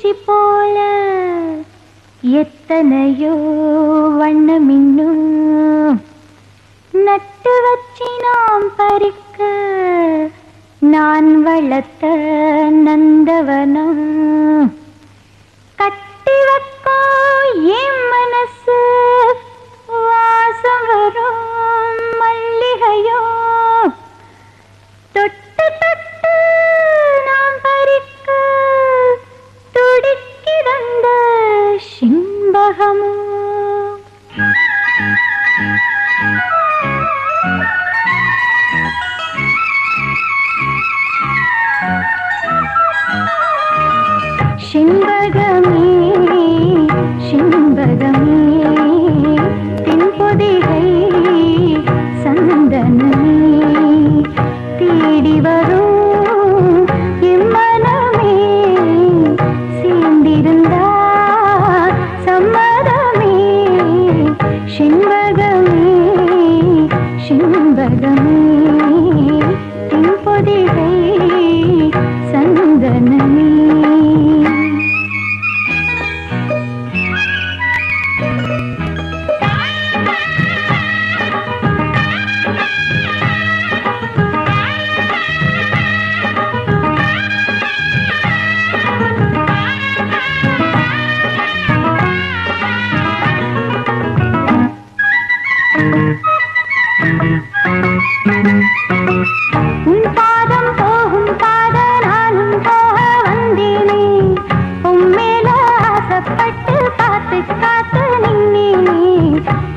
பூச்சி போல எத்தனையோ வண்ணமின்னும் நட்டு வச்சி நாம் பறிக்க நான் வளர்த்த நந்தவனம் கட்டி வைக்கோ என் மனசு வாசம் வரும் மல்லிகையோ தொட்டு தொட்டு நாம் பறிக்க துடிக்கிறந்த சிம்பகமோ சிம்பகமே சிம்பகமே தென்பொதிகை சந்தனமே தேடி வரும் எம்மனமே சேர்ந்திருந்தா சம்மதமே சிம்பகமே சிம்பகமே தென்பொதிகை சந்தனமே உன் பாதம் போகும் பாத நானும் போக வந்தேனே உன் மேல ஆசைப்பட்டு காத்து காத்து நின்னேனே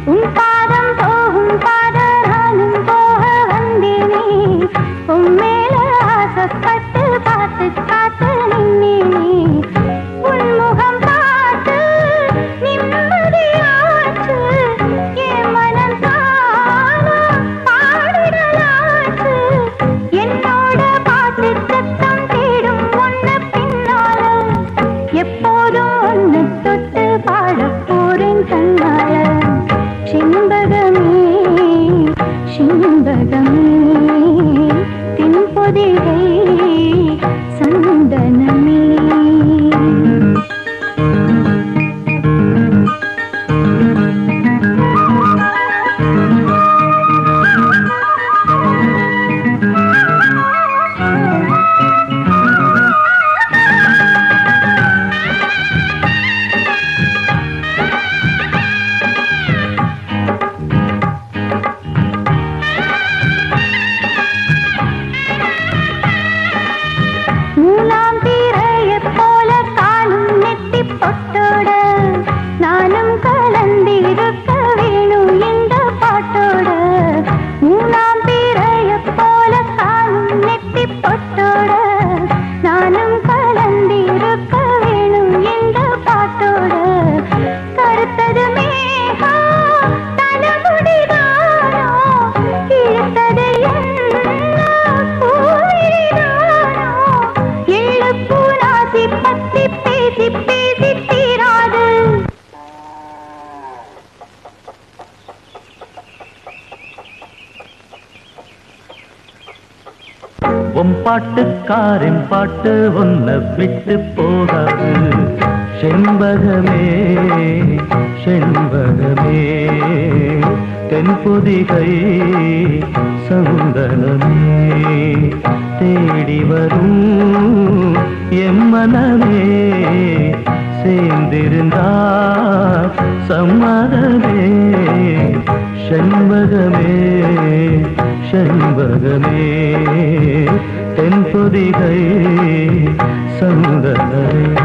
உன் பாதம் போகும் பாத நானும் போக வந்தேனே உன் மேல ஆசைப்பட்டு காத்து காத்து நின்னேனே உன் முகம் பார்த்து நிம்மதியாச்சு என் மனம் தானா பாடிடலாச்சு என்னோட பாட்டு சத்தம் தேடும் ஒன்னு பின்னால எப்போதும் ஒன்னு தொட்டு பாட போறேன் கண்ணால சிம்பகமே சிம்பகமே தென்பொதிகை சந்தனமே மூலாம் தீரையைப் போல காணும் நெத்தி பொட்டோட நானும் கலந்திருக்க வேணும் இந்த பாட்டோட மூலாம் தீரையைப் போல காணும் நெத்தி பொட்டோட நானும் கலந்திருக்க வேணும் இந்த பாட்டோட கருத்தது மேகா தலைமுடிதானோ இழுத்தது என்ன பூவிதானோ பூனாசி பத்தி பேசி பேசி தீராது உன் பாட்டுக்காரன் பாட்டு உன்னை விட்டு போகாது செண்பகமே செண்பகமே தென்பொதிகை சந்தனமே தேடி வரும் எம்மனமே சேர்ந்திருந்தா சம்மதமே செண்பகமே செண்பகமே தென்பொதிகை சந்தனமே